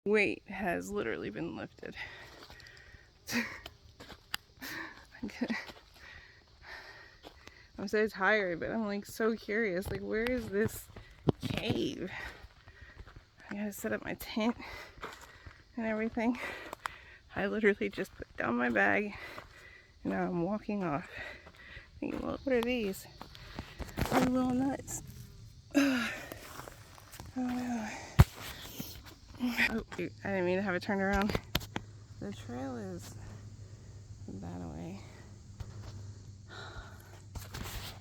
Weight has literally been lifted. I'm so tired, but I'm like so curious. Like, where is this cave? I gotta set up my tent and everything. I literally just put down my bag and now I'm walking off. Thinking, well, what are these? They're little nuts. Oh no. Oh, I didn't mean to have it turned around. The trail is that way.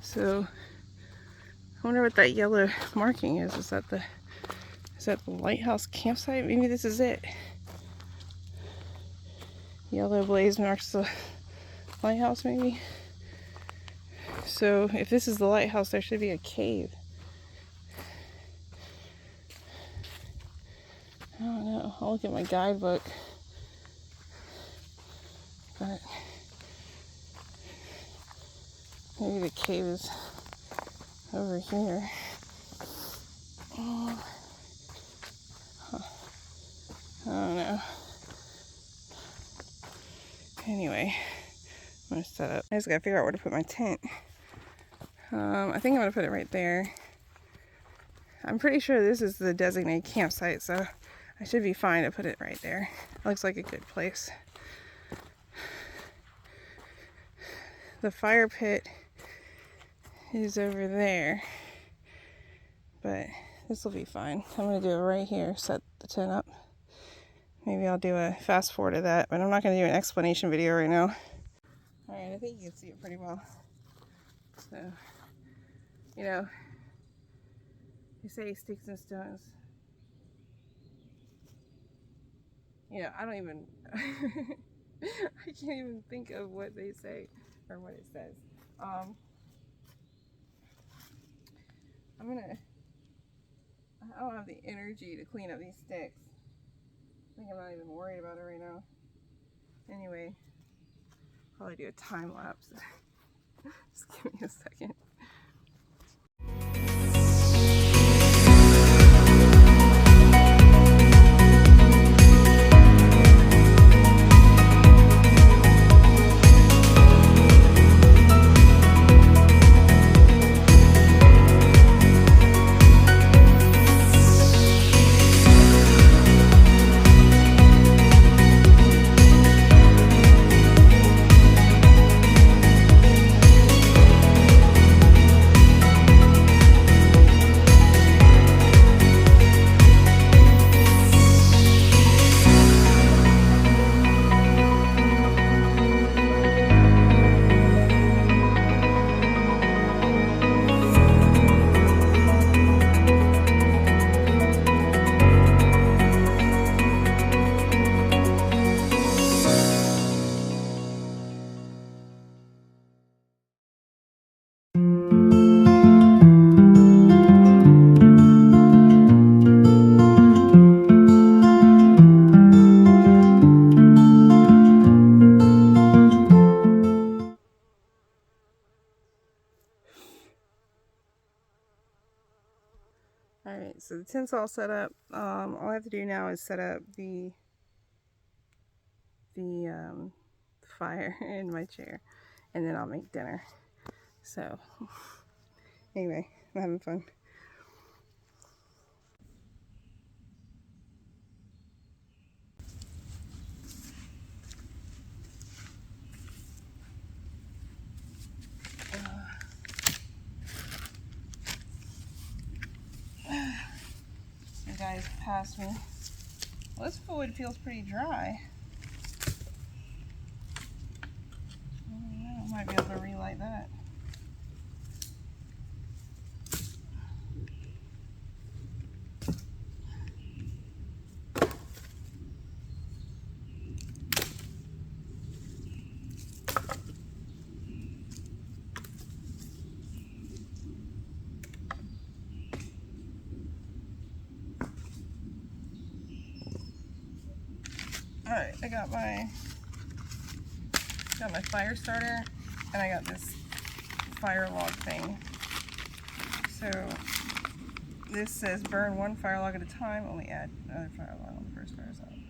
So I wonder what that yellow marking is. Is that the lighthouse campsite? Maybe this is it. Yellow blaze marks the lighthouse, maybe. So if this is the lighthouse, there should be a cave. I don't know. I'll look at my guidebook. But maybe the cave is over here. Oh, huh. I don't know. Anyway, I'm gonna set up. I just gotta figure out where to put my tent. I think I'm gonna put it right there. I'm pretty sure this is the designated campsite, so I should be fine to put it right there. Looks like a good place. The fire pit is over there, but this will be fine. I'm gonna do it right here, set the tent up. Maybe I'll do a fast forward to that, but I'm not gonna do an explanation video right now. All right, I think you can see it pretty well. So, you know, you say sticks and stones. You know, I don't even, I can't even think of what they say or what it says. I don't have the energy to clean up these sticks. I think I'm not even worried about it right now. Anyway, probably do a time lapse. Just give me a second. Alright, so the tent's all set up. All I have to do now is set up the fire in my chair, and then I'll make dinner. So, anyway, I'm having fun. You guys passed me. Well, this wood feels pretty dry. I might be able to relight that. Alright, I got my fire starter, and I got this fire log thing. So This says burn one fire log at a time, only add another fire log on the first fire zone.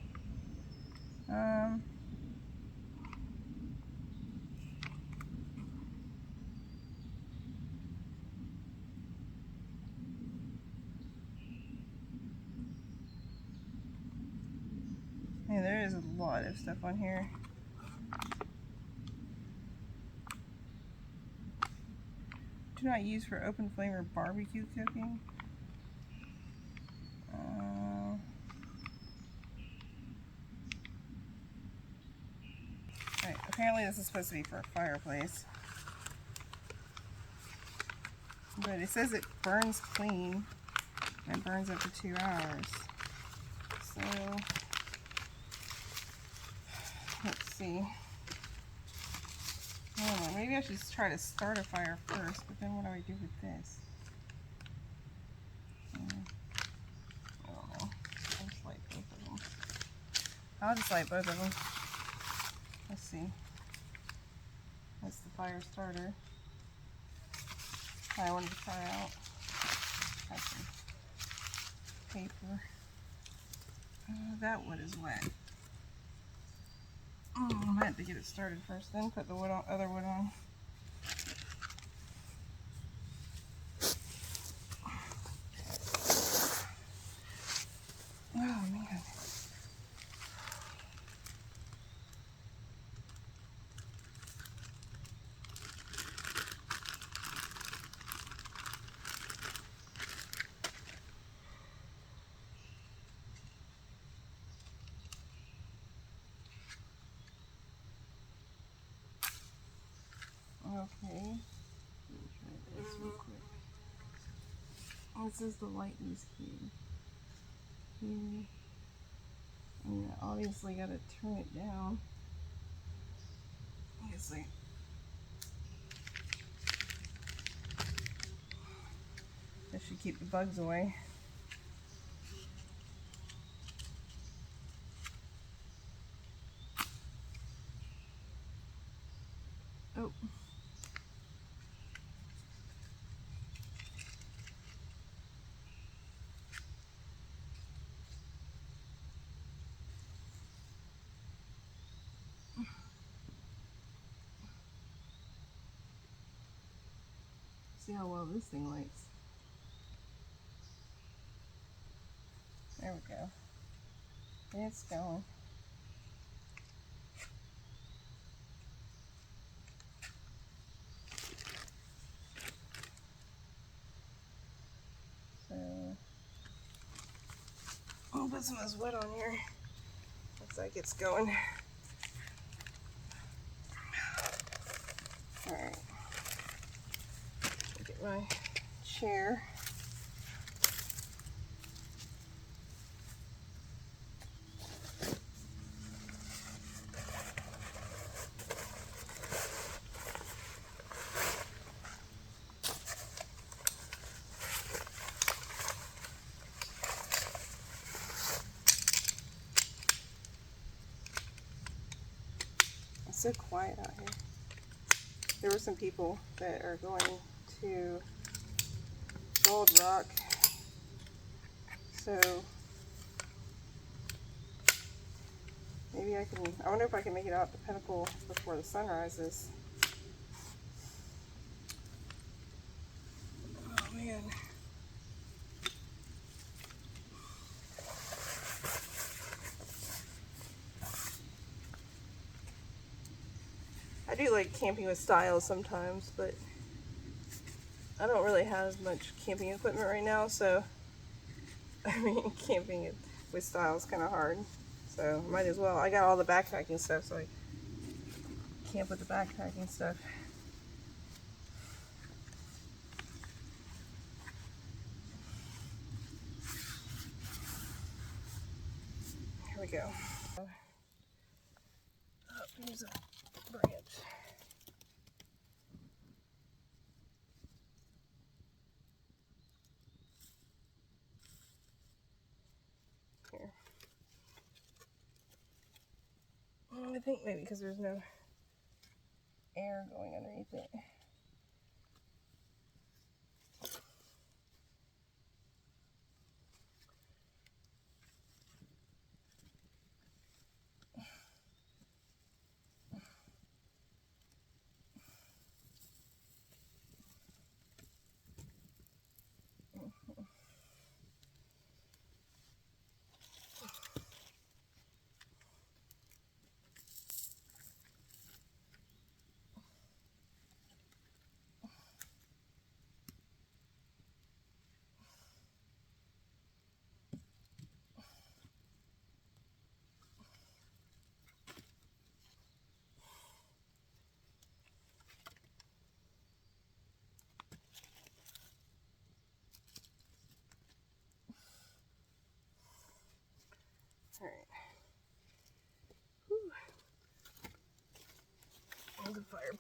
Yeah, there is a lot of stuff on here. Do not use for open flame or barbecue cooking. Right, apparently this is supposed to be for a fireplace. But it says it burns clean and burns up to 2 hours. So, let's see. I don't know, maybe I should try to start a fire first, but then what do I do with this? I don't know. I'll just light both of them. I'll just light both of them. Let's see. That's the fire starter. I wanted to try out. Have some paper. That wood is wet. I had to get it started first, then put the wood on, other wood on. Oh man. Okay. Let me try this real quick. This is the lightness key. And I obviously gotta turn it down. Obviously. That should keep the bugs away. Oh. See how well this thing lights. There we go. It's going. So, I'll put some of this wood on here. Looks like it's going. Alright. Get my chair. It's so quiet out here. There were some people that are going to Gold Rock, so maybe I wonder if I can make it out to Pinnacle before the sun rises. Oh man. I do like camping with style sometimes, but I don't really have much camping equipment right now, so I mean, camping with style is kind of hard. So might as well. I got all the backpacking stuff, so I camp with the backpacking stuff. Here we go. Oh, here's a branch. Here. I think maybe because there's no air going underneath it.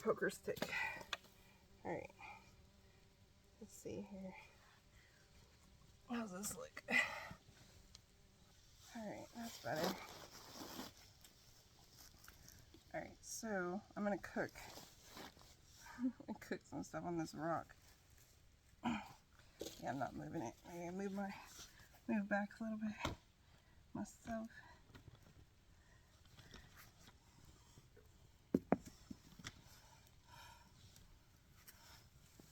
poker stick. Alright. Let's see here. How's this look? Alright, that's better. Alright, so I'm gonna cook. Cook some stuff on this rock. Yeah, I'm not moving it. I gotta move back a little bit myself.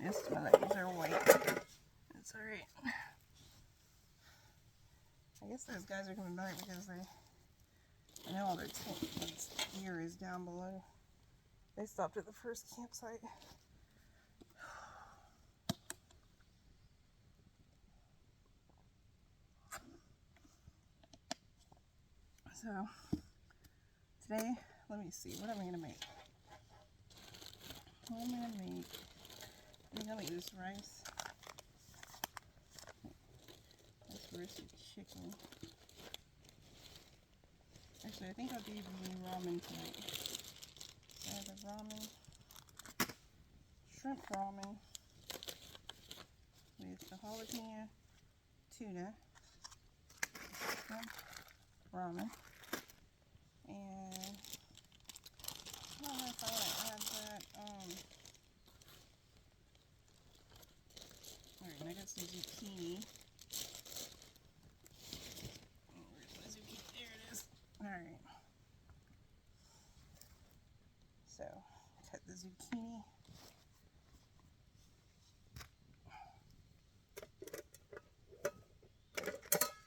Yes, my legs are white. It's alright. I guess those guys are coming back because I know all their tent gear is down below. They stopped at the first campsite. So, today, let me see, what am I going to make? What am I going to make? I think I'll make this rice. This roasted chicken. Actually, I think I'll do the ramen tonight. So I have the ramen, shrimp ramen with the jalapeno tuna, shrimp ramen, and I don't know if I want to add that. Alright, I got some zucchini. Where's my zucchini? There it is. Alright. So, cut the zucchini.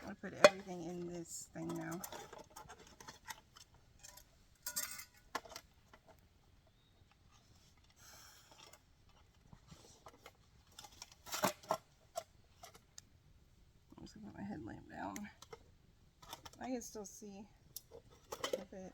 I'm going to put everything in this thing now. I'm just going to put my headlamp down. I can still see a bit.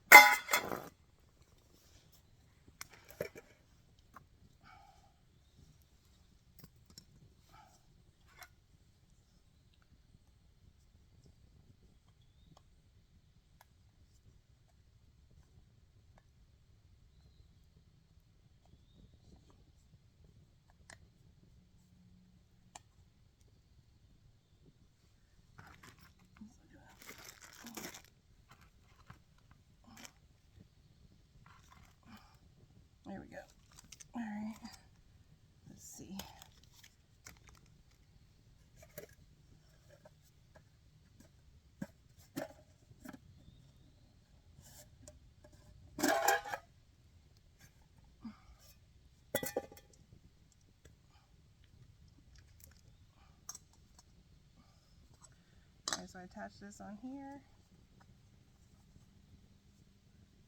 There we go. Alright. Let's see. Alright, so I attach this on here.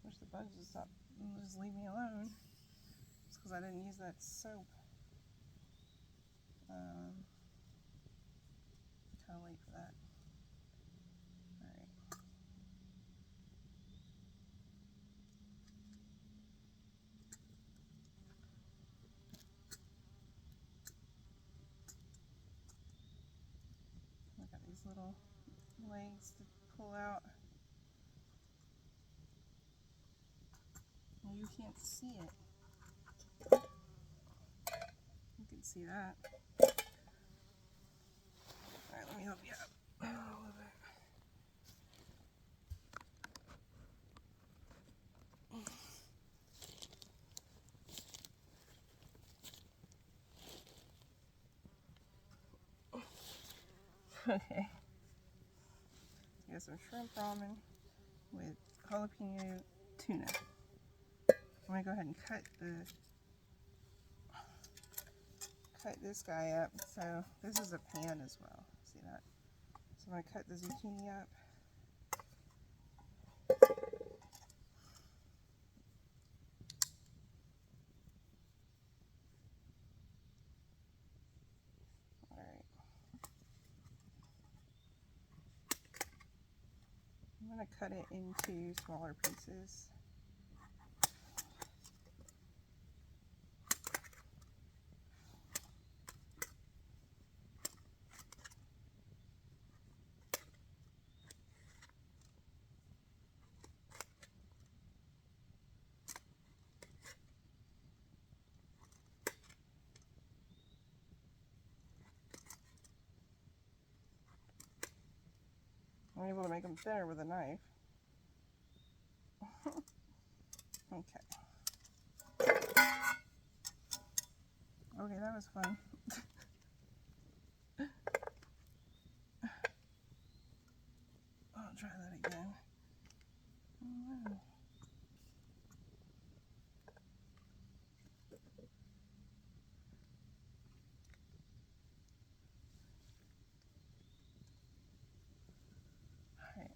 Wish the bugs would stop and just leave me alone. It's because I didn't use that soap. Kind of late for that. Alright. I got these little legs to pull out. You can't see it. You can see that. Alright, let me help you out a little bit. Okay. I got some shrimp ramen with jalapeno tuna. I'm gonna go ahead and cut this guy up. So this is a pan as well. See that? So I'm gonna cut the zucchini up. Alright. I'm gonna cut it into smaller pieces. I'm able to make them thinner with a knife. Okay. Okay, that was fun. I'll try that again. Oh. Alright.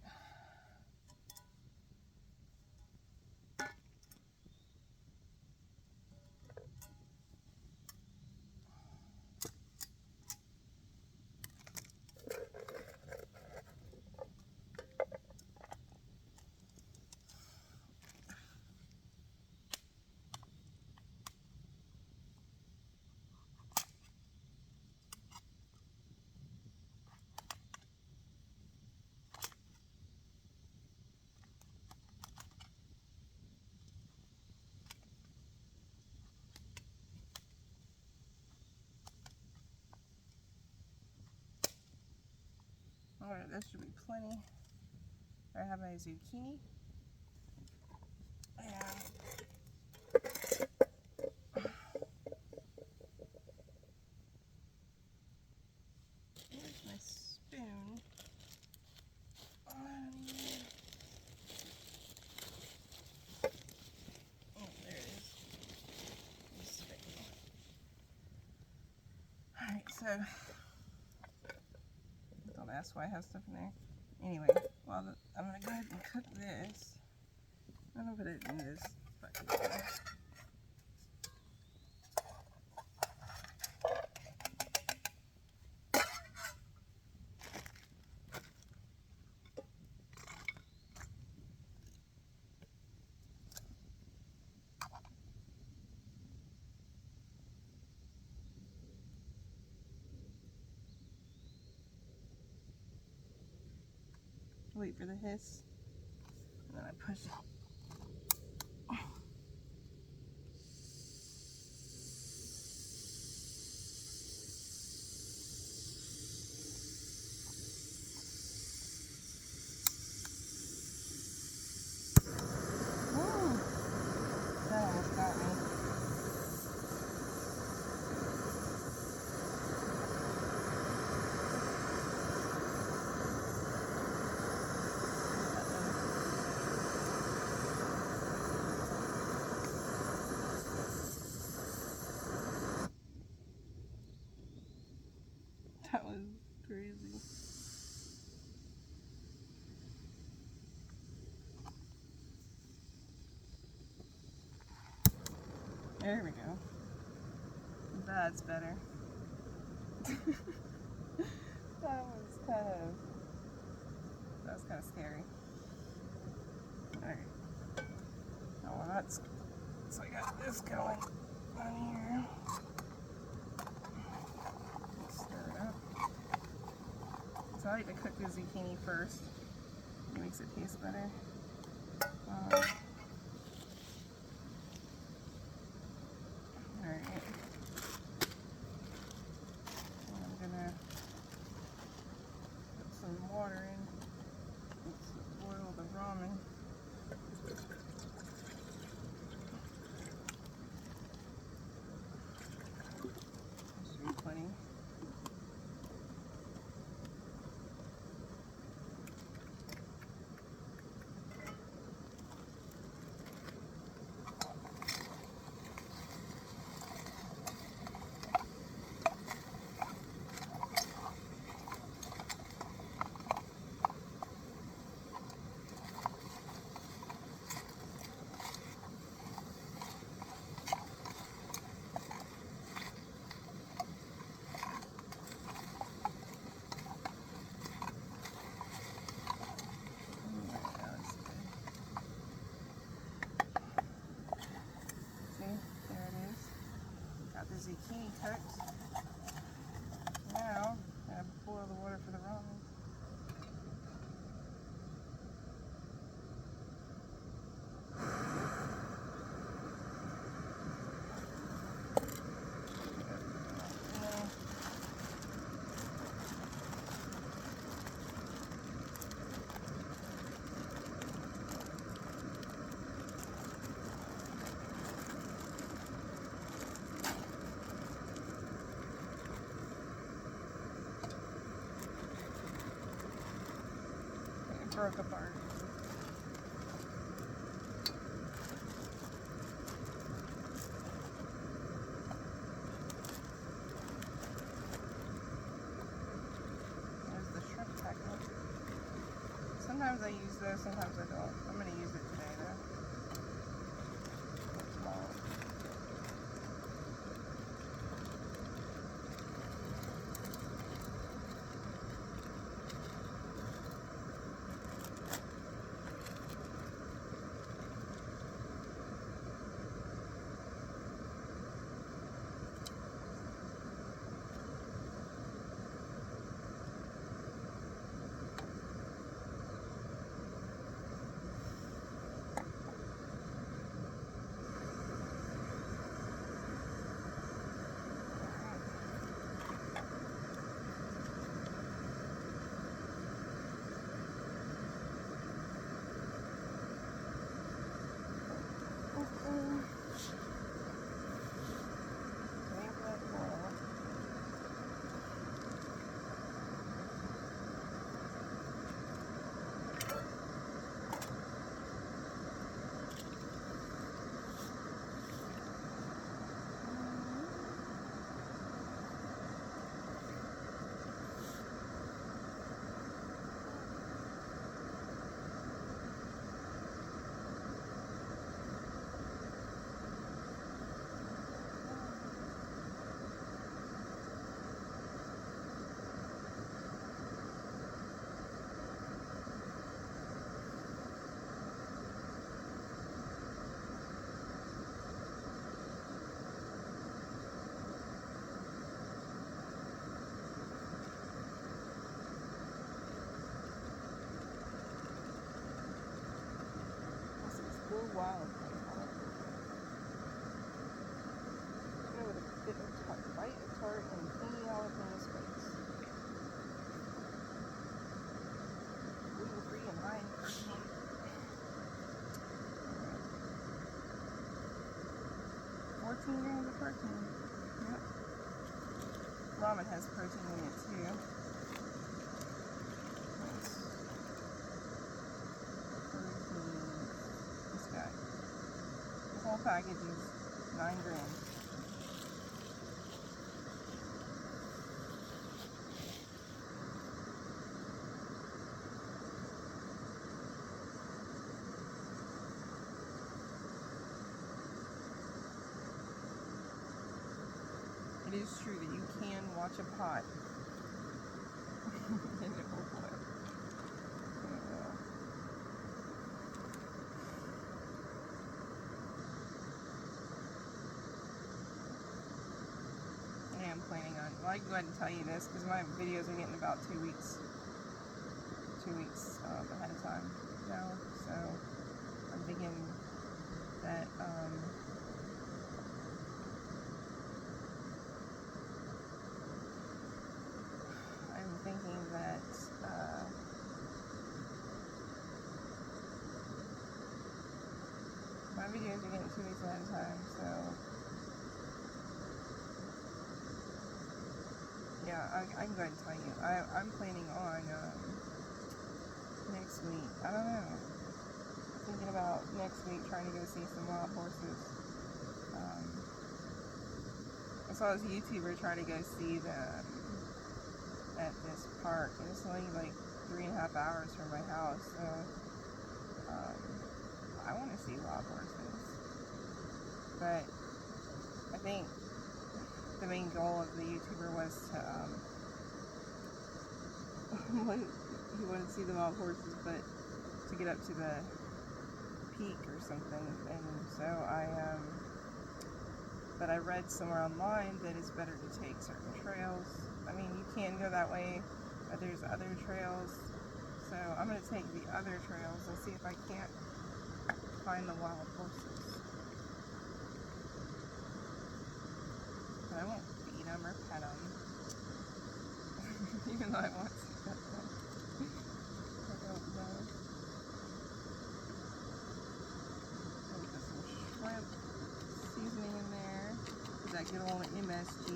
Alright, this should be plenty. I have my zucchini. And here's my spoon. Oh, there it is. Alright, so don't ask why I have stuff in there. Anyway, well, I'm going to go ahead and cook this. I'm going to put it in this bucket here. Wait for the hiss, and then I push it. Ooh, that almost got me. That was crazy. There we go. That's better. That was kind of scary. Alright. Oh, well, that's, so I got this going on here. Stir it up. So I like to cook the zucchini first. It makes it taste better. Alright. I'm gonna put some water in. Let's boil the ramen. Should be plenty. broke apart. There's the shrimp packet. Sometimes I use those, sometimes I don't. I'm going to use it today though. Small. Wild. It would have bit a bite of tart and teeny jalapeno spice. Gluten-free and high in protein. 14 grams of protein. Yep. Ramen has protein in it too. The whole package is 9 grams. It is true that you can watch a pot and it will boil. I'm planning on, well, I can go ahead and tell you this because my videos are getting about 2 weeks ahead of time now, so I'm thinking that my videos are getting 2 weeks ahead of time, so yeah, I can go ahead and tell you. I'm planning on next week. I don't know. Thinking about next week trying to go see some wild horses. I saw this YouTuber try to go see them at this park, and it's only like 3.5 hours from my house. So I want to see wild horses, but I think the main goal of the YouTuber was to, he wanted to see the wild horses, but to get up to the peak or something, and so but I read somewhere online that it's better to take certain trails. I mean, you can go that way, but there's other trails, so I'm going to take the other trails and see if I can't find the wild horses. But I won't feed them or pet them, even though I want to pet them. I don't know. I'll put some shrimp seasoning in there. Put that good old MSG.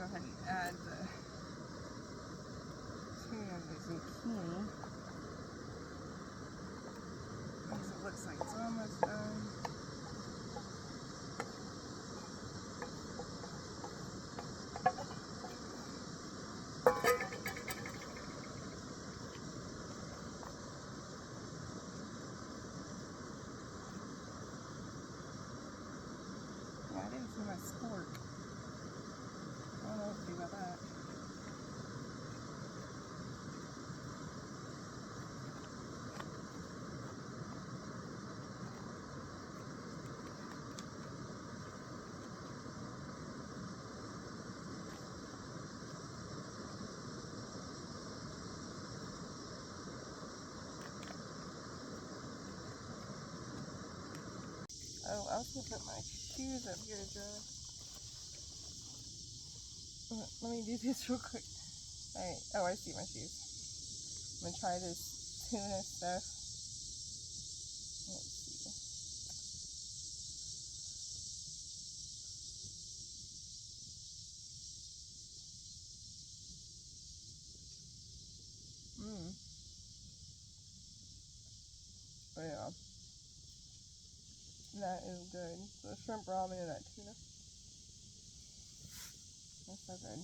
ahead and add the tuna, the zucchini. Because it looks like it's almost done. Yeah, I didn't see my spork. I don't know what to do about that. Oh, I was gonna put my shoes up here to dry. Let me do this real quick. Alright, oh, I see my shoes. I'm gonna try this tuna stuff. Let's see. Oh yeah. That is good. The shrimp ramen and that tuna. That's so good.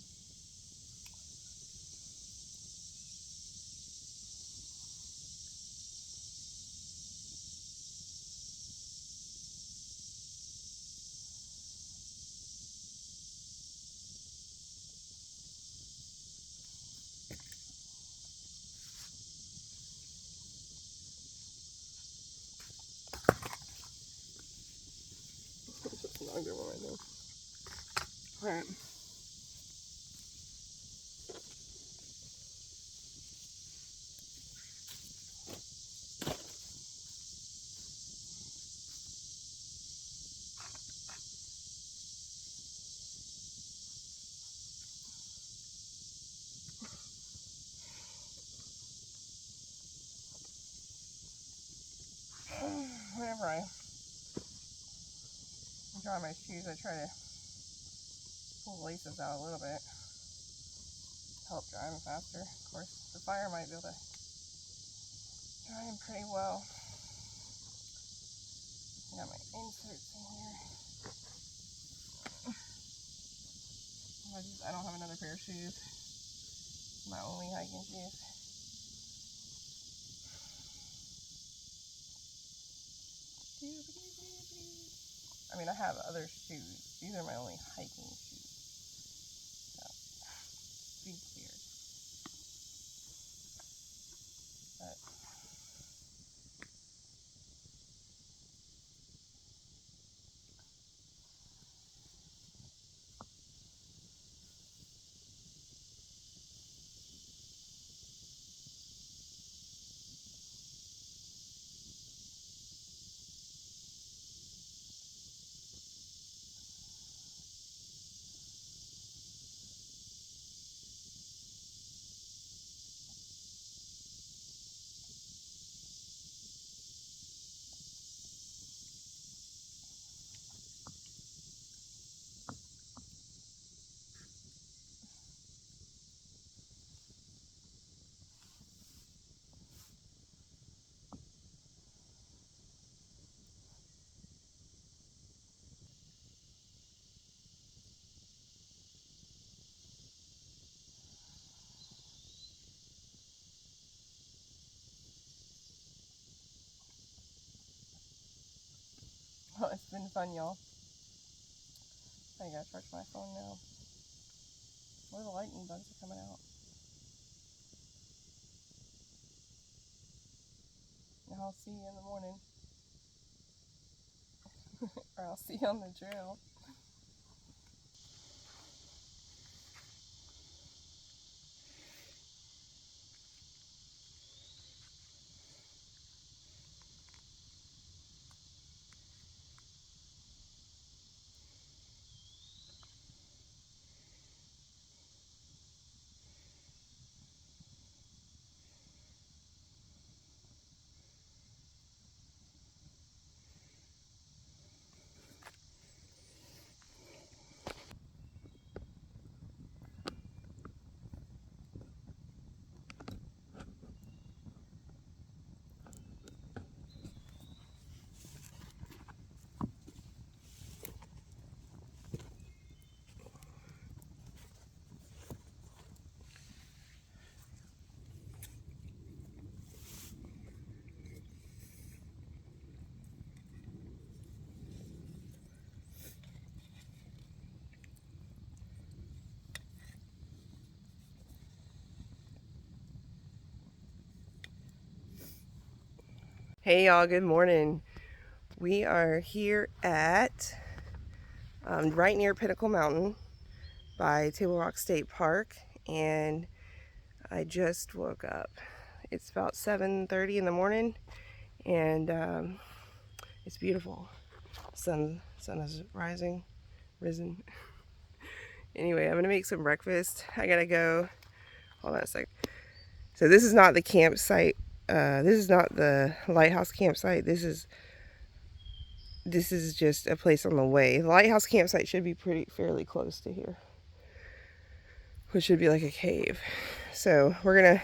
It's just a longer one right now. Alright. Whenever I dry my shoes, I try to pull the laces out a little bit. Help dry them faster. Of course, the fire might be able to dry them pretty well. Got my inserts in here. I don't have another pair of shoes. My only hiking shoes. I mean, I have other shoes. These are my only hiking shoes. So, be weird. But well, it's been fun, y'all. I gotta charge my phone now. Where the lightning bugs are coming out. And I'll see you in the morning. Or I'll see you on the trail. Hey y'all, good morning. We are here at right near Pinnacle Mountain by Table Rock State Park, and I just woke up. It's about 7:30 in the morning, and it's beautiful. Sun is risen. Anyway, I'm gonna make some breakfast. I gotta go. Hold on a sec. So this is not the campsite. This is not the lighthouse campsite. This is just a place on the way. The lighthouse campsite should be fairly close to here, which should be like a cave. So I'm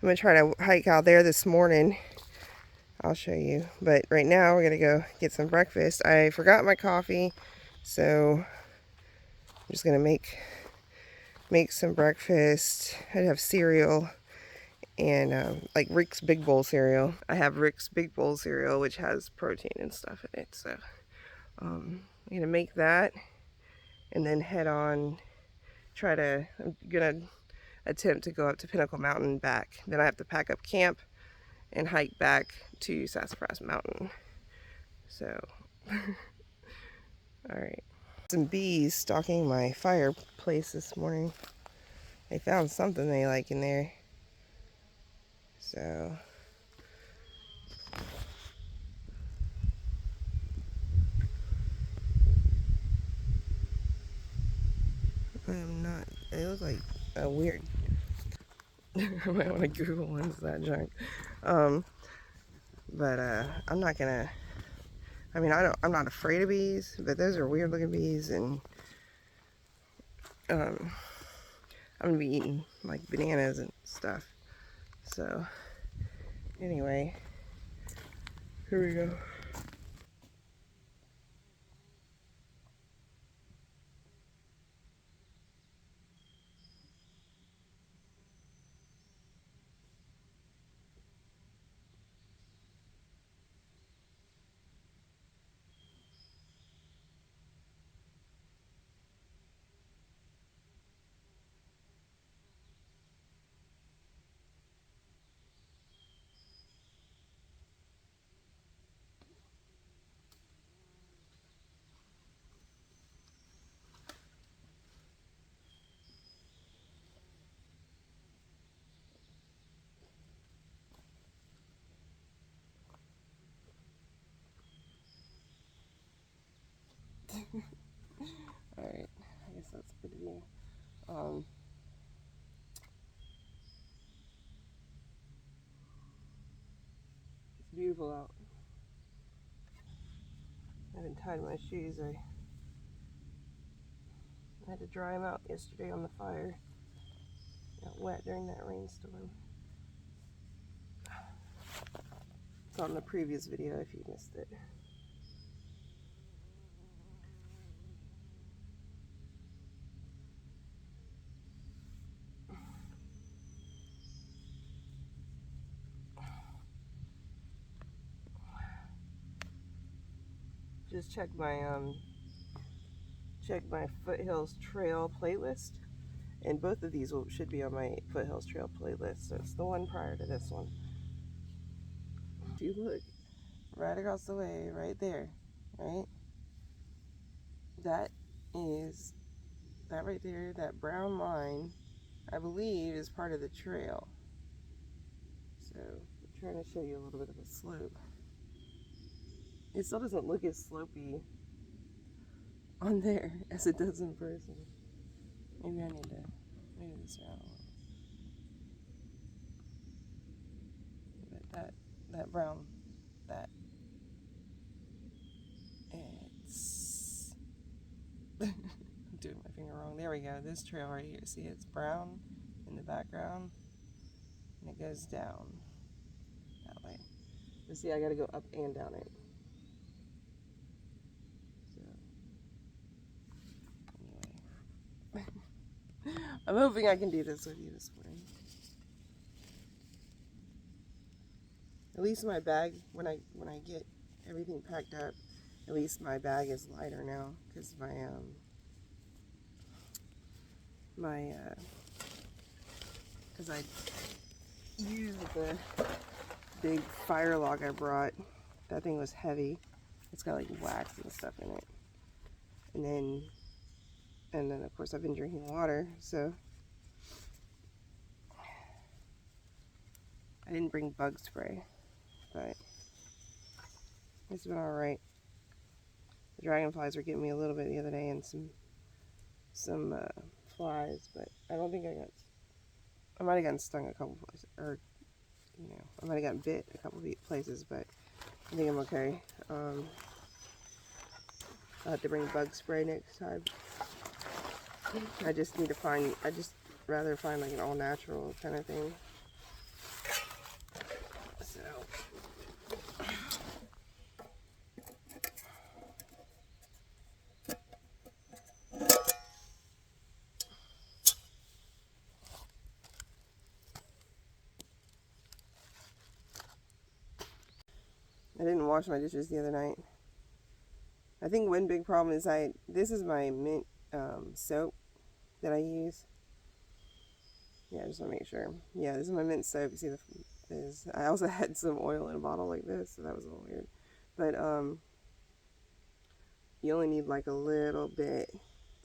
gonna try to hike out there this morning. I'll show you. But right now we're gonna go get some breakfast. I forgot my coffee, so I'm just gonna make some breakfast. I have cereal and like Rick's Big Bowl cereal. I have Rick's Big Bowl cereal, which has protein and stuff in it. So I'm gonna make that and then head on. I'm gonna attempt to go up to Pinnacle Mountain and back. Then I have to pack up camp and hike back to Sassafras Mountain. So, alright. Some bees stalking my fireplace this morning. They found something they like in there. So, I'm not, they look like a weird, I might want to Google when's that junk. But I'm not gonna, I mean, I'm not afraid of bees, but those are weird looking bees, and I'm gonna be eating like bananas and stuff. So anyway, here we go. Alright, I guess that's a good view. It's beautiful out. I haven't tied my shoes. I had to dry them out yesterday on the fire. Got wet during that rainstorm. It's on the previous video if you missed it. Just check my Foothills Trail playlist, and both of these should be on my Foothills Trail playlist. So it's the one prior to this one. If you look right across the way, right there, right? That is that right there. That brown line, I believe, is part of the trail. So I'm trying to show you a little bit of a slope. It still doesn't look as slopey on there as it does in person. Maybe I need to move this around a little. But that brown, that it's I'm doing my finger wrong. There we go. This trail right here. See, it's brown in the background, and it goes down that way. But see, I got to go up and down it. So anyway, I'm hoping I can do this with you this morning. At least my bag, when I get everything packed up, at least my bag is lighter now, because because I used big fire log I brought. That thing was heavy. It's got like wax and stuff in it. And then of course I've been drinking water, so I didn't bring bug spray, but it's been alright. The dragonflies were getting me a little bit the other day, and some flies, but I don't think I might have gotten stung a couple places, or I might have gotten bit a couple places, but I think I'm okay. I'll have to bring bug spray next time. I just rather find like an all natural kind of thing. So I didn't wash my dishes the other night. I think one big problem is this is my mint soap that I use. Yeah, I just want to make sure. Yeah, this is my mint soap. You see I also had some oil in a bottle like this, so that was a little weird. But you only need like a little bit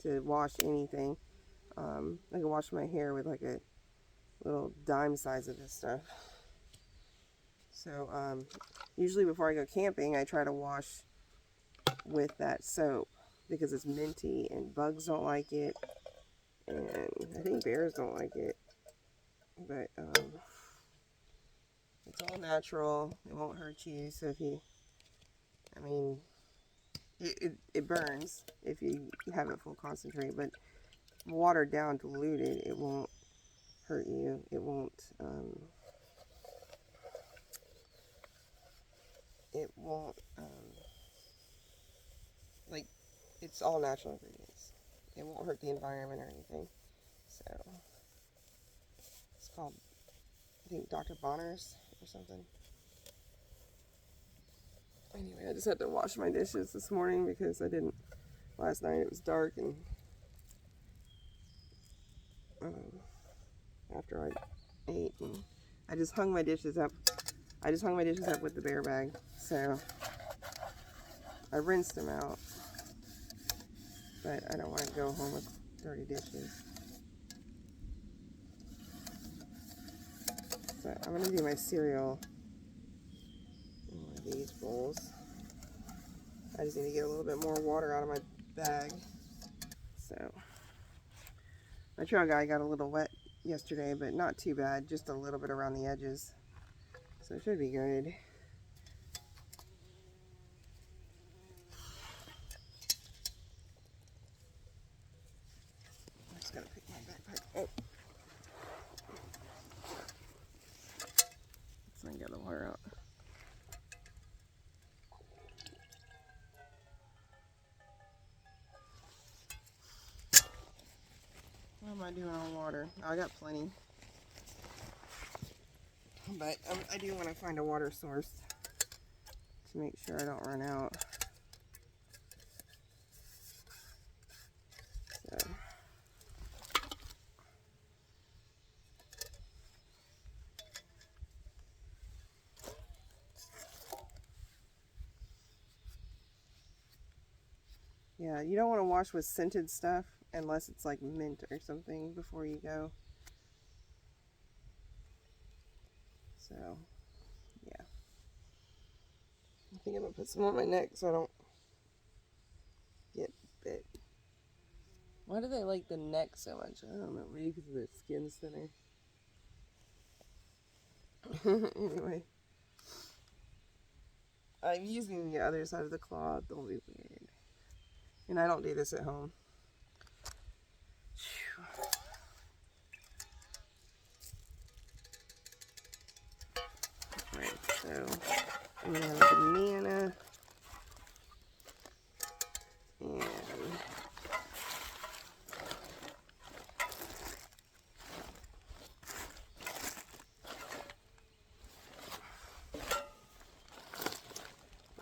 to wash anything. I can wash my hair with like a little dime size of this stuff. So usually before I go camping, I try to wash with that soap because it's minty and bugs don't like it, and I think bears don't like it. But it's all natural. It won't hurt you. So it burns if you have it full concentrate, but watered down, diluted, it won't hurt you. It won't like, it's all natural ingredients. It won't hurt the environment or anything. So it's called, I think, Dr. Bonner's or something. Anyway, I just had to wash my dishes this morning because I didn't last night. It was dark, and after I ate, and I just hung my dishes up. With the bear bag. So I rinsed them out, but I don't want to go home with dirty dishes. So I'm going to do my cereal in one of these bowls. I just need to get a little bit more water out of my bag. So my trail guy got a little wet yesterday, but not too bad, just a little bit around the edges. So it should be good. I'm just going to pick my backpack up. So I can get the water out. What am I doing on water? Oh, I got plenty. But I do want to find a water source to make sure I don't run out. So. Yeah, you don't want to wash with scented stuff unless it's like mint or something before you go. So, yeah. I think I'm going to put some on my neck so I don't get bit. Why do they like the neck so much? I don't know. Maybe because the skin's thinner. Anyway. I'm using the other side of the claw. Don't be weird. And I don't do this at home. Alright, so I'm going to have a banana. And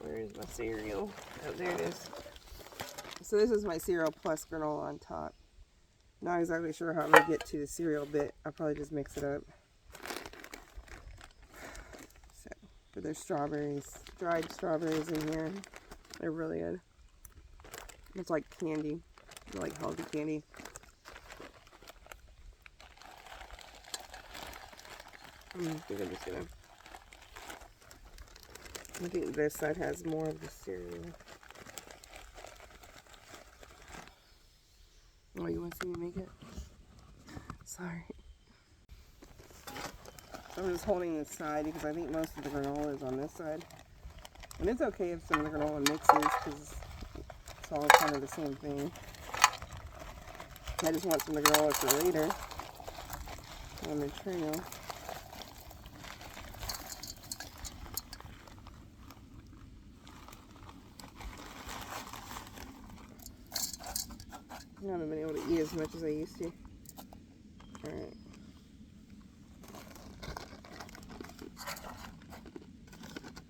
where's my cereal? Oh, there it is. So this is my cereal plus granola on top. Not exactly sure how I'm going to get to the cereal bit. I'll probably just mix it up. So there's strawberries, dried strawberries in here. They're really good. It's like candy, like healthy candy. I think I'm just gonna. I think this side has more of the cereal. Oh, you want to see me make it? Sorry. I'm just holding this side because I think most of the granola is on this side. And it's okay if some of the granola mixes because it's all kind of the same thing. I just want some of the granola for later on the trail. I haven't been able to eat as much as I used to. Alright.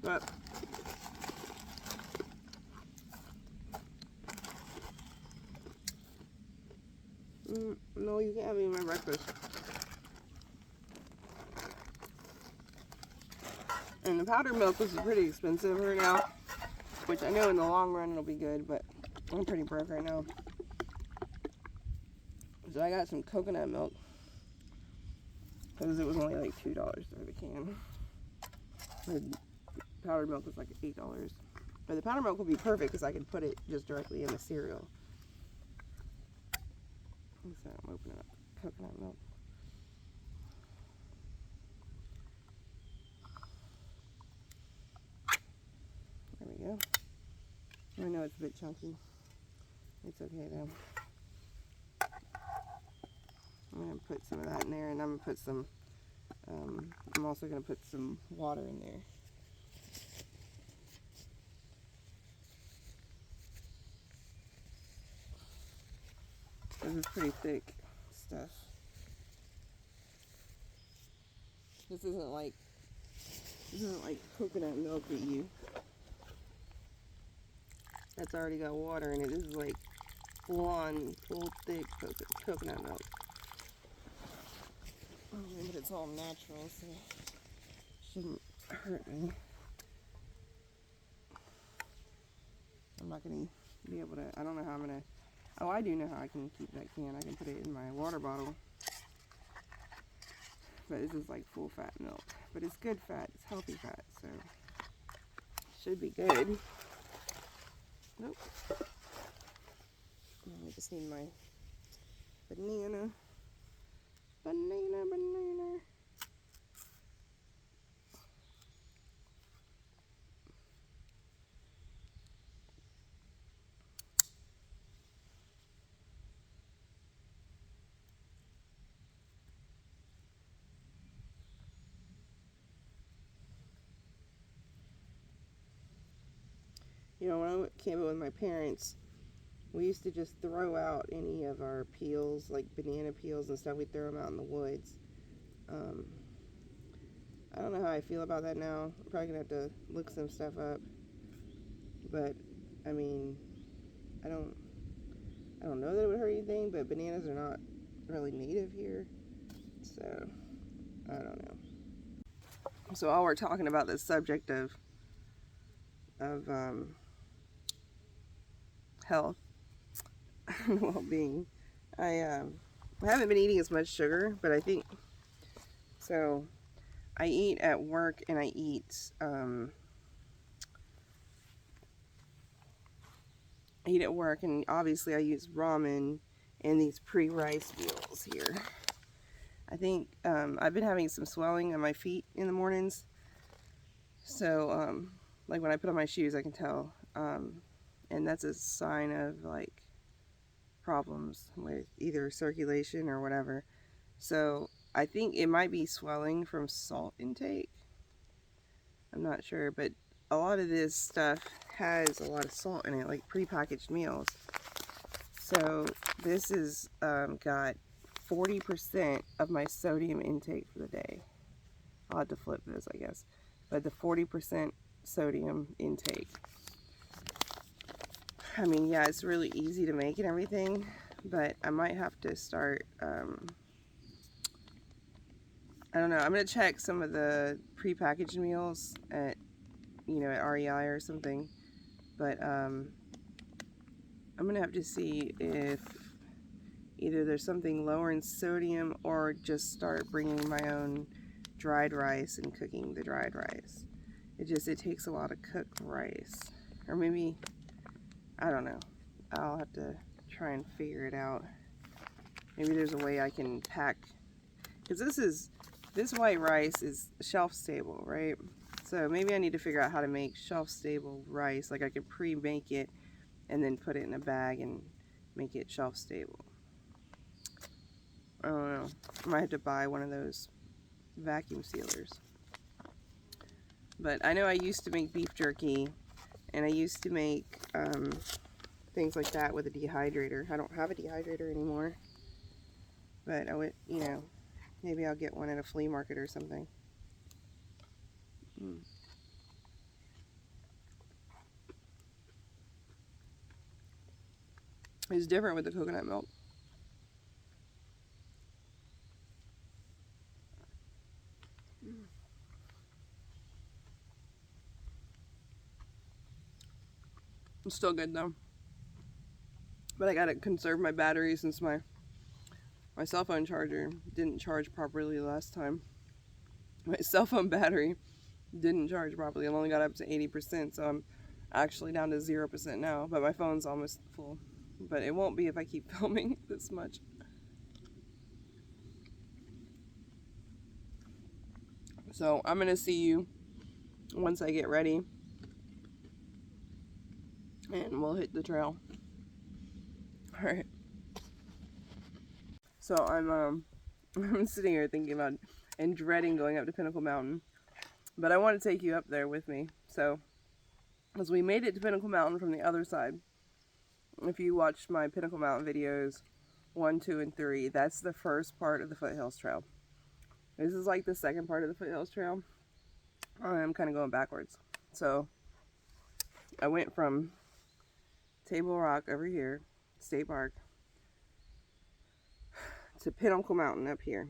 But no, you can't have any of my breakfast. And the powdered milk is pretty expensive right now, which I know in the long run it'll be good, but I'm pretty broke right now. So I got some coconut milk because it was only like $2 for the can. The powdered milk was like $8. But the powdered milk will be perfect because I can put it just directly in the cereal. So I'm opening up coconut milk. There we go. I know it's a bit chunky. It's okay though. I'm going to put some of that in there, and I'm going to put some, I'm also going to put some water in there. This is pretty thick stuff. This isn't like coconut milk that's already got water in it. This is like full thick coconut milk. But it's all natural, so it shouldn't hurt me. I'm not going to be able to, I don't know how I'm going to, oh, I do know how I can keep that can. I can put it in my water bottle. But this is like full fat milk. But it's good fat, it's healthy fat, so it should be good. Nope. I just need my banana. Banana. You know, when I went camping with my parents, we used to just throw out any of our peels, like banana peels and stuff. We'd throw them out in the woods. I don't know how I feel about that now. I'm probably gonna have to look some stuff up. But I mean, I don't know that it would hurt anything. But bananas are not really native here, so I don't know. So while we're talking about this subject of health and well-being, I haven't been eating as much sugar, but I think so. I eat at work, and I eat at work, and obviously I use ramen and these pre-rice meals here. I think I've been having some swelling on my feet in the mornings, so like when I put on my shoes, I can tell, and that's a sign of like problems with either circulation or whatever. So I think it might be swelling from salt intake. I'm not sure, but a lot of this stuff has a lot of salt in it, like prepackaged meals. So this is got 40% of my sodium intake for the day. I'll have to flip this, I guess. But the 40% sodium intake. I mean, yeah, it's really easy to make and everything, but I might have to start, I don't know, I'm going to check some of the prepackaged meals at you know, at REI or something. But I'm gonna have to see if either there's something lower in sodium or just start bringing my own dried rice and cooking the dried rice. It takes a lot of cooked rice. Or maybe, I don't know. I'll have to try and figure it out. Maybe there's a way I can pack, because this white rice is shelf stable, right? So maybe I need to figure out how to make shelf stable rice. Like I could pre-make it and then put it in a bag and make it shelf stable. I don't know. I might have to buy one of those vacuum sealers. But I know I used to make beef jerky, and I used to make things like that with a dehydrator. I don't have a dehydrator anymore, but I would, you know, maybe I'll get one at a flea market or something. It's different with the coconut milk. It's still good though. But I gotta conserve my battery since my cell phone charger didn't charge properly last time. My cell phone battery didn't charge properly. I've only got up to 80%, so I'm actually down to 0% now. But my phone's almost full. But it won't be if I keep filming this much. So I'm gonna see you once I get ready, and we'll hit the trail. All right. So I'm sitting here thinking about and dreading going up to Pinnacle Mountain, but I want to take you up there with me. So as we made it to Pinnacle Mountain from the other side, if you watched my Pinnacle Mountain videos 1, 2, and 3, that's the first part of the Foothills Trail. This is like the second part of the Foothills Trail. I'm kind of going backwards. So I went from Table Rock over here, State Park, to Pinnacle Mountain up here.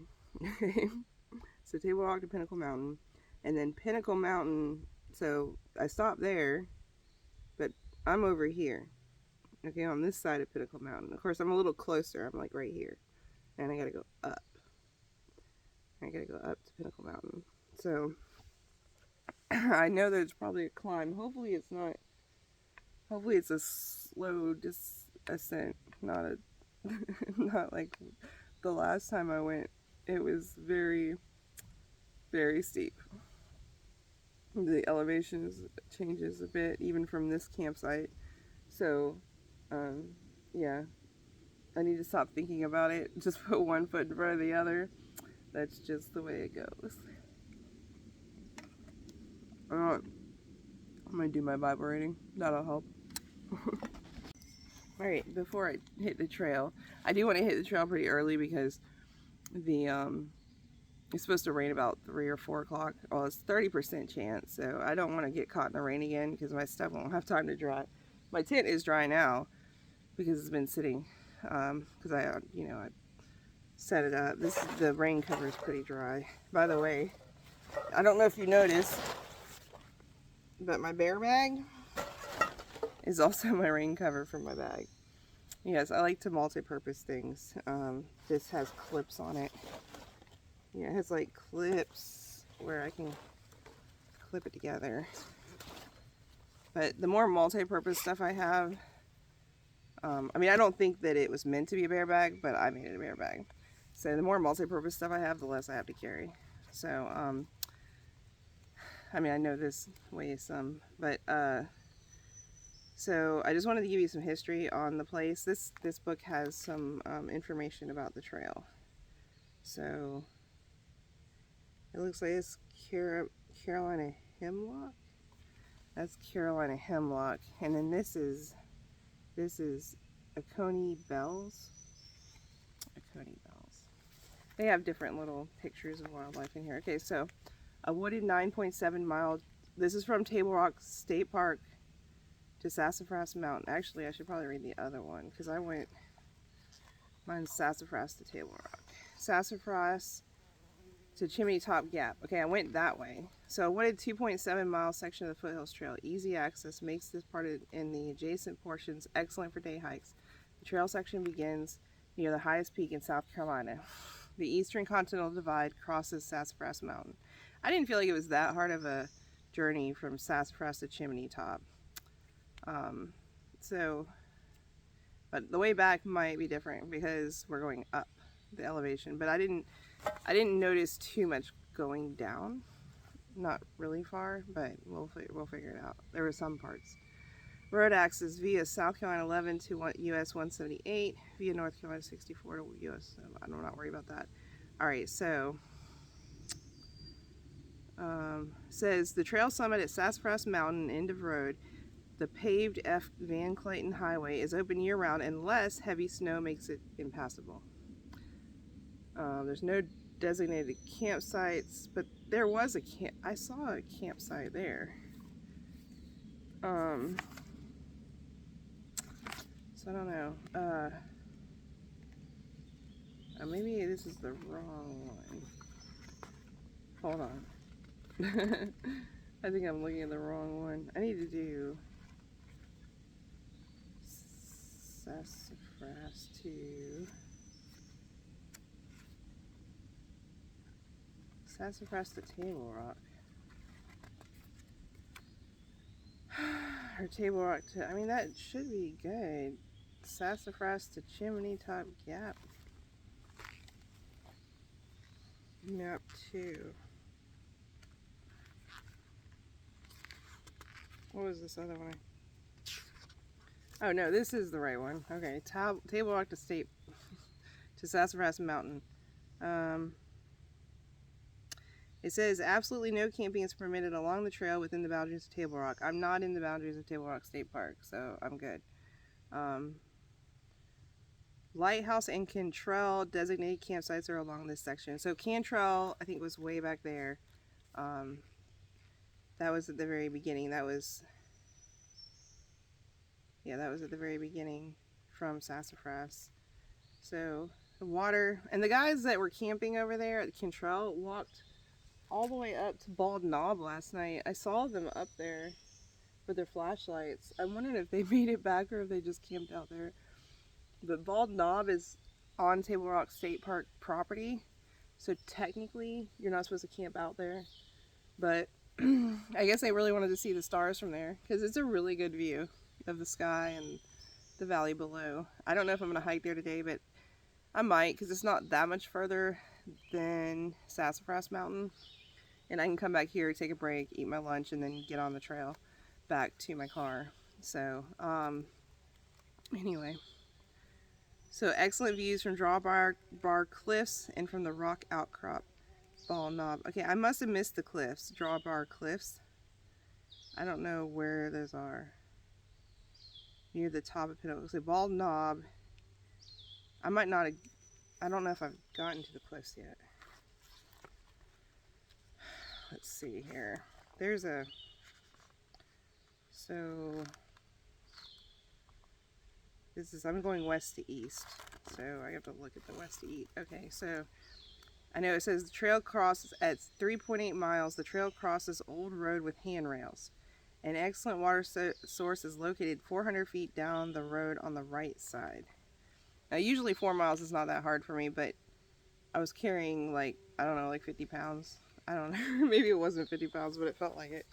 So Table Rock to Pinnacle Mountain, and then Pinnacle Mountain, so I stopped there, but I'm over here, okay, on this side of Pinnacle Mountain. Of course, I'm a little closer. I'm like right here, and I gotta go up. I gotta go up to Pinnacle Mountain. So I know there's probably a climb. Hopefully it's not. Hopefully it's a slow ascent, not a not like the last time I went. It was very, very steep. The elevation changes a bit, even from this campsite. So, yeah, I need to stop thinking about it. Just put one foot in front of the other. That's just the way it goes. I'm gonna do my Bible reading. That'll help. Alright, before I hit the trail, I do want to hit the trail pretty early because it's supposed to rain about 3 or 4 o'clock. Well, it's 30% chance, so I don't want to get caught in the rain again because my stuff won't have time to dry. My tent is dry now because it's been sitting, because I set it up. The rain cover is pretty dry. By the way, I don't know if you noticed, but my bear bag is also my rain cover for my bag. Yes, I like to multi-purpose things. This has clips on it. Yeah, it has like clips where I can clip it together. But the more multi-purpose stuff I have, I mean, I don't think that it was meant to be a bear bag, but I made it a bear bag. So the more multi-purpose stuff I have, the less I have to carry. So, I mean, I know this weighs some, but, so I just wanted to give you some history on the place. This book has some information about the trail. So it looks like it's Carolina Hemlock. That's Carolina Hemlock, and then this is Oconee Bells. Oconee Bells. They have different little pictures of wildlife in here. Okay, so a wooded 9.7 mile. This is from Table Rock State Park to Sassafras Mountain. Actually, I should probably read the other one because I went, mine's Sassafras to Table Rock. Sassafras to Chimney Top Gap. Okay, I went that way. So I wanted 2.7 mile section of the Foothills Trail. Easy access makes this part in the adjacent portions excellent for day hikes. The trail section begins near the highest peak in South Carolina. The Eastern Continental Divide crosses Sassafras Mountain. I didn't feel like it was that hard of a journey from Sassafras to Chimney Top. But the way back might be different because we're going up the elevation. But I didn't notice too much going down. Not really far, but we'll figure it out. There were some parts. Road access via South Carolina 11 to US 178, via North Carolina 64 to US. I'm not worried about that. All right, so says the trail summit at Sassafras Mountain, end of road. The paved F. Van Clayton Highway is open year-round unless heavy snow makes it impassable. There's no designated campsites, but there was a camp. I saw a campsite there. So I don't know. Maybe this is the wrong one. Hold on. I think I'm looking at the wrong one. I need to do Sassafras to Table Rock. Or Table Rock to, I mean, that should be good. Sassafras to Chimney Top Gap. Map 2. What was this other one? Oh no, this is the right one. Okay, Table Rock to Sassafras Mountain. It says absolutely no camping is permitted along the trail within the boundaries of Table Rock. I'm not in the boundaries of Table Rock State Park, so I'm good. Lighthouse and Cantrell designated campsites are along this section. So Cantrell, I think, was way back there. That was at the very beginning. That was at the very beginning from Sassafras. So the water, and the guys that were camping over there at Cantrell walked all the way up to Bald Knob last night. I saw them up there with their flashlights. I wondered if they made it back or if they just camped out there. But Bald Knob is on Table Rock State Park property, so technically you're not supposed to camp out there. But I guess they really wanted to see the stars from there because it's a really good view of the sky and the valley below. I don't know if I'm going to hike there today, but I might because it's not that much further than Sassafras Mountain. And I can come back here, take a break, eat my lunch, and then get on the trail back to my car. So, anyway. So, excellent views from Drawbar Cliffs and from the rock outcrop, Bald Knob. Okay, I must have missed the cliffs, Drawbar Cliffs. I don't know where those are. Near the top of Pinnacle. So, Bald Knob. I might not have, I don't know if I've gotten to the cliffs yet. Let's see here. There's a, so this is, I'm going west to east. So I have to look at the west to east. Okay, so I know it says the trail crosses at 3.8 miles. The trail crosses old road with handrails. An excellent water source is located 400 feet down the road on the right side. Now, usually 4 miles is not that hard for me, but I was carrying like, I don't know, like 50 pounds. I don't know, maybe it wasn't 50 pounds, but it felt like it.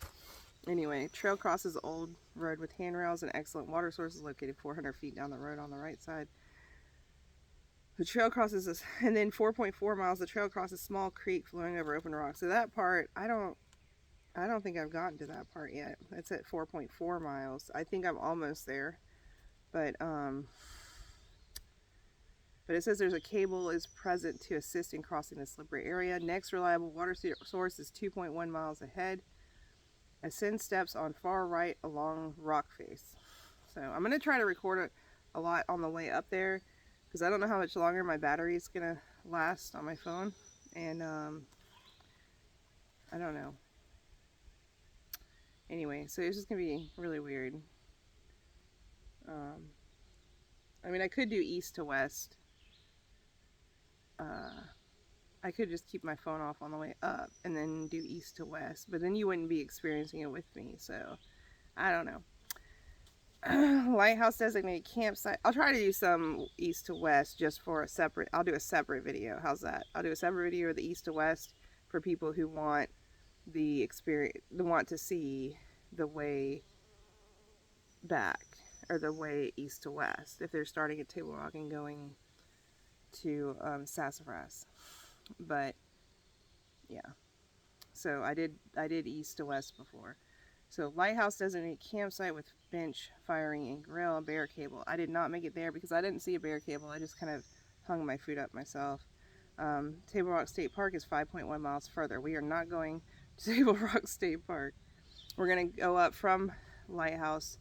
Anyway, trail crosses old road with handrails. An excellent water source is located 400 feet down the road on the right side. The trail crosses this, and then 4.4 miles, the trail crosses small creek flowing over open rock. So that part, I don't think I've gotten to that part yet. It's at 4.4 miles. I think I'm almost there. But it says there's a cable is present to assist in crossing the slippery area. Next reliable water source is 2.1 miles ahead. Ascend steps on far right along rock face. So I'm going to try to record a lot on the way up there because I don't know how much longer my battery is going to last on my phone. And I don't know. Anyway, so it's just going to be really weird. I mean, I could do east to west. I could just keep my phone off on the way up and then do east to west, but then you wouldn't be experiencing it with me, so I don't know. Lighthouse designated campsite. I'll try to do some east to west just for a separate, I'll do a separate video. How's that? I'll do a separate video of the east to west for people who want the experience, want to see the way back, or the way east to west, if they're starting at Table Rock and going to Sassafras. But yeah, so I did east to west before. So lighthouse designated campsite with bench, firing, and grill, bear cable. I did not make it there because I didn't see a bear cable. I just kind of hung my food up myself. Table Rock State Park is 5.1 miles further. We are not going to Table Rock State Park. We're going to go up from Lighthouse.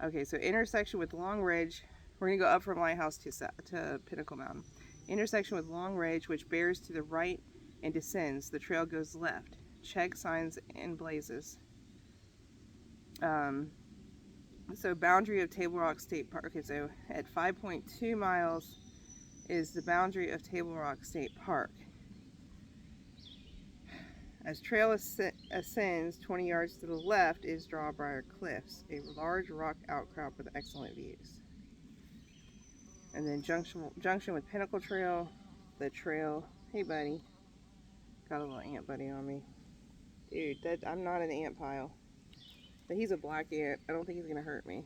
Okay, so intersection with Long Ridge. We're going to go up from Lighthouse to Pinnacle Mountain. Intersection with Long Ridge, which bears to the right and descends. The trail goes left. Check signs and blazes. So boundary of Table Rock State Park. Okay, so at 5.2 miles is the boundary of Table Rock State Park. As trail ascends 20 yards to the left is Drawbriar Cliffs, a large rock outcrop with excellent views. And then junction with Pinnacle Trail, the trail. Hey buddy, got a little ant buddy on me. Dude, I'm not an ant pile. But he's a black ant. I don't think he's going to hurt me.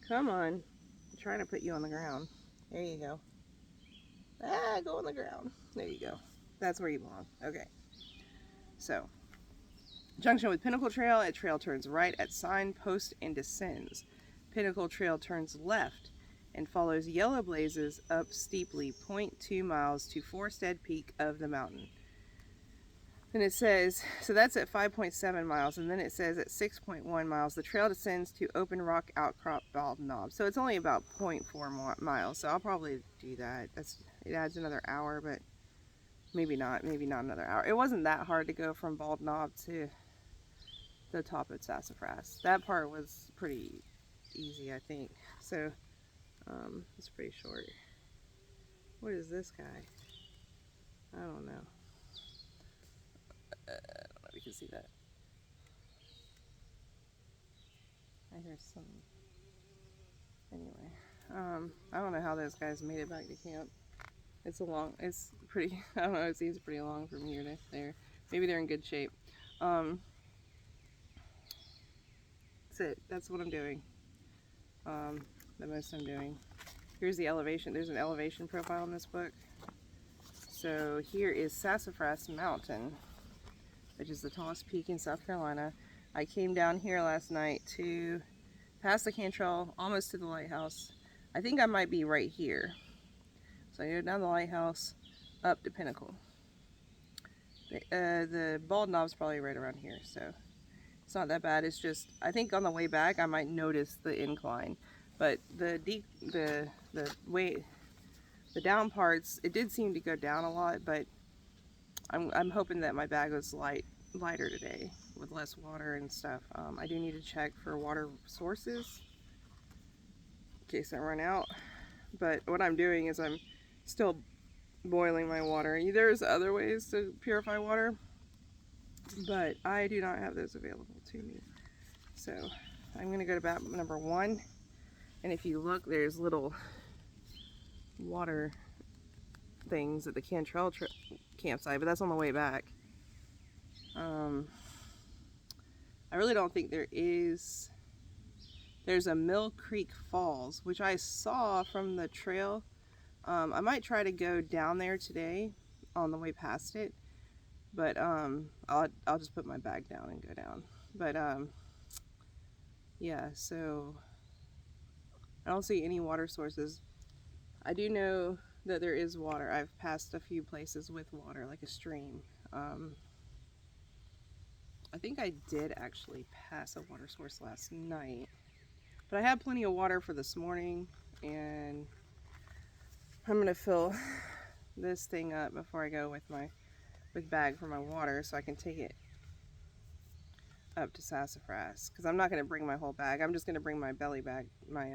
Come on. I'm trying to put you on the ground. There you go. Ah, go on the ground. There you go. That's where you belong. Okay. So, junction with Pinnacle Trail. A trail turns right at signpost and descends. Pinnacle Trail turns left and follows Yellow Blazes up steeply 0.2 miles to Forstead Peak of the mountain. And it says, so that's at 5.7 miles, and then it says at 6.1 miles, the trail descends to open rock outcrop Bald Knob. So it's only about 0.4 miles, so I'll probably do that. It adds another hour, but maybe not another hour. It wasn't that hard to go from Bald Knob to the top of Sassafras. That part was pretty easy, I think. So, it's pretty short. What is this guy? I don't know. I don't know if you can see that. I hear some. Anyway, I don't know how those guys made it back to camp. It's pretty, I don't know, it seems pretty long from here to there. Maybe they're in good shape. That's it. That's what I'm doing. The most I'm doing. Here's the elevation. There's an elevation profile in this book. So here is Sassafras Mountain, which is the tallest peak in South Carolina. I came down here last night to pass the Cantrell, almost to the lighthouse. I think I might be right here. So I go down the lighthouse, up to Pinnacle. The Bald Knob's probably right around here, so it's not that bad. It's just, I think on the way back I might notice the incline, but the down parts, it did seem to go down a lot, but I'm hoping that my bag was lighter today with less water and stuff. I do need to check for water sources in case I run out, but what I'm doing is I'm still boiling my water. There's other ways to purify water, but I do not have those available to me. So I'm going to go to bat number 1, and if you look, there's little water things at the Cantrell campsite, but that's on the way back. I really don't think there's a Mill Creek Falls, which I saw from the trail. I might try to go down there today on the way past it, but I'll just put my bag down and go down. But yeah, so I don't see any water sources. I do know that there is water. I've passed a few places with water, like a stream. I think I did actually pass a water source last night, but I had plenty of water for this morning, and I'm gonna fill this thing up before I go with my bag for my water, so I can take it up to Sassafras, because I'm not gonna bring my whole bag. I'm just gonna bring my belly bag, my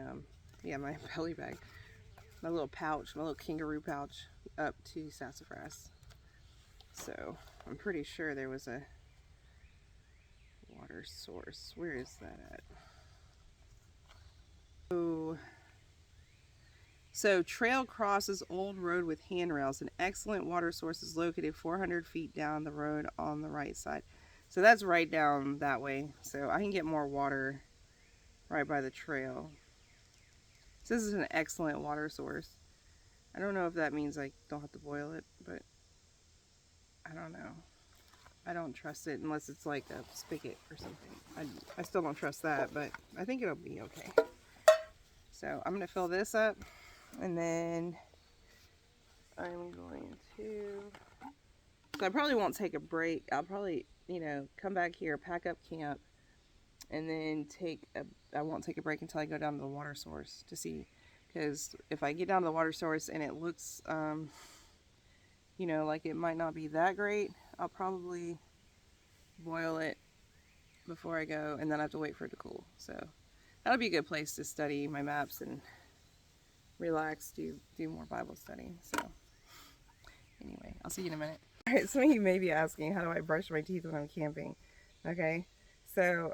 belly bag. my little pouch, my little kangaroo pouch, up to Sassafras. So I'm pretty sure there was a water source. Where is that at? So trail crosses old road with handrails. An excellent water source is located 400 feet down the road on the right side. So that's right down that way. So I can get more water right by the trail. So this is an excellent water source. I don't know if that means I don't have to boil it, but I don't know. I don't trust it unless it's like a spigot or something. I still don't trust that, but I think it'll be okay. So I'm going to fill this up, and then I'm going to... So I probably won't take a break. I'll probably, you know, come back here, pack up camp, and then I won't take a break until I go down to the water source to see. Because if I get down to the water source and it looks, you know, like it might not be that great, I'll probably boil it before I go, and then I have to wait for it to cool. So that'll be a good place to study my maps and relax, do more Bible study. So anyway, I'll see you in a minute. All right, some of you may be asking, how do I brush my teeth when I'm camping? Okay, so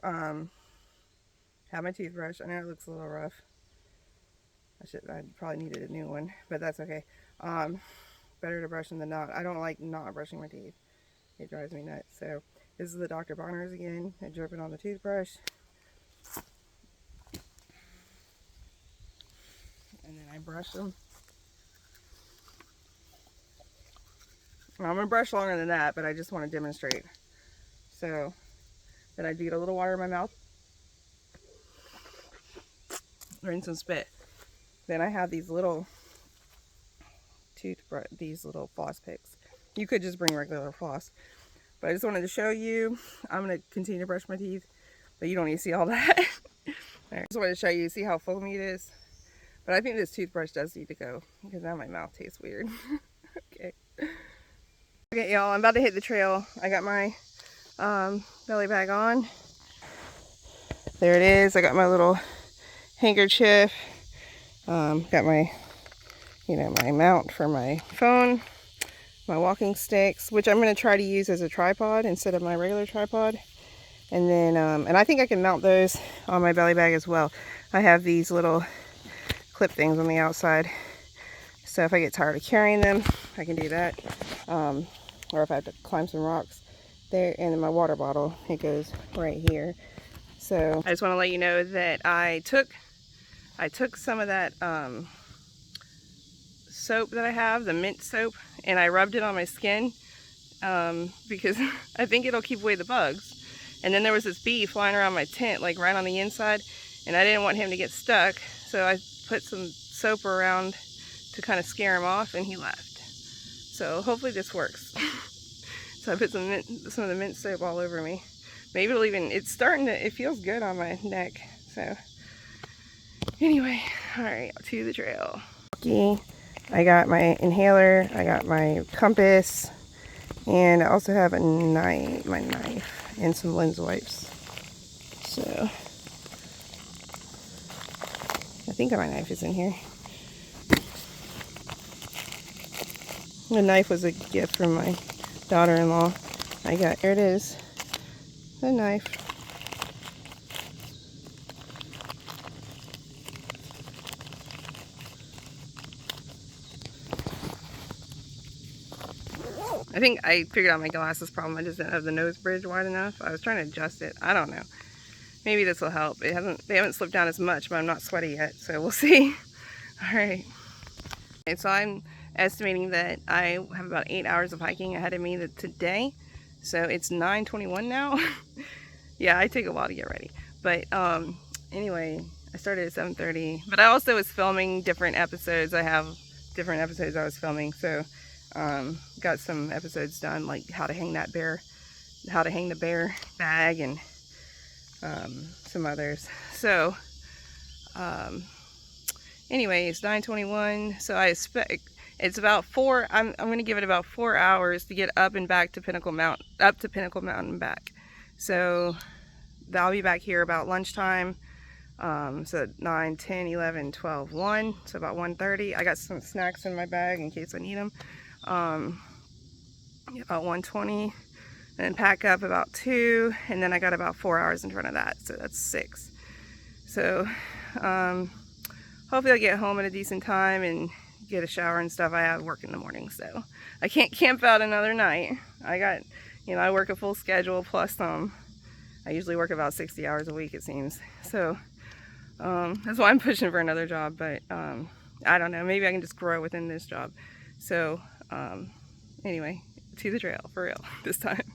have my toothbrush. I know it looks a little rough. I probably needed a new one, but that's okay. Better to brush them than not. I don't like not brushing my teeth. It drives me nuts. So this is the Dr. Bonners again. I drip it on the toothbrush. And then I brush them. Well, I'm going to brush longer than that, but I just want to demonstrate. So then I get a little water in my mouth. Rinse and spit. Then I have these little these little floss picks. You could just bring regular floss, but I just wanted to show you. I'm going to continue to brush my teeth, but you don't need to see all that. I just wanted to show you, see how foamy it is. But I think this toothbrush does need to go, because now my mouth tastes weird. Okay. Okay, y'all, I'm about to hit the trail. I got my belly bag on. There it is. I got my little handkerchief. Got my, you know, my mount for my phone, my walking sticks, which I'm going to try to use as a tripod instead of my regular tripod. And then, and I think I can mount those on my belly bag as well. I have these little clip things on the outside. So if I get tired of carrying them, I can do that. Or if I have to climb some rocks there. And in my water bottle, it goes right here. So I just want to let you know that I took some of that soap that I have, the mint soap, and I rubbed it on my skin because I think it'll keep away the bugs. And then there was this bee flying around my tent, like right on the inside, and I didn't want him to get stuck, so I put some soap around to kind of scare him off, and he left. So hopefully this works. So I put some of the mint soap all over me. Maybe it'll even, it feels good on my neck. So anyway, all right, to the trail. I got my inhaler, I got my compass, and I also have my knife and some lens wipes. So I think my knife is in here. The knife was a gift from my daughter-in-law. Here it is, the knife. I think I figured out my glasses problem. I just didn't have the nose bridge wide enough. I was trying to adjust it. I don't know. Maybe this will help. They haven't slipped down as much, but I'm not sweaty yet, so we'll see. All right. Okay, so I'm estimating that I have about 8 hours of hiking ahead of me today. So it's 9:21 now. Yeah, I take a while to get ready. But anyway, I started at 7:30. But I also was filming different episodes. I have different episodes I was filming. So got some episodes done, like how to hang the bear bag, and some others. So anyway, it's 9:21, so I expect it's about I'm going to give it about 4 hours to get up and back to Pinnacle Mountain, and back. So I'll be back here about lunchtime. So 9, 10, 11, 12, 1. So about 1:30. I got some snacks in my bag in case I need them. About 1:20. And then pack up about 2. And then I got about 4 hours in front of that. So that's 6. So hopefully I'll get home at a decent time and get a shower and stuff. I have work in the morning, so I can't camp out another night. I got, I work a full schedule plus I usually work about 60 hours a week, it seems. So that's why I'm pushing for another job, but I don't know, maybe I can just grow within this job. So anyway, to the trail for real this time.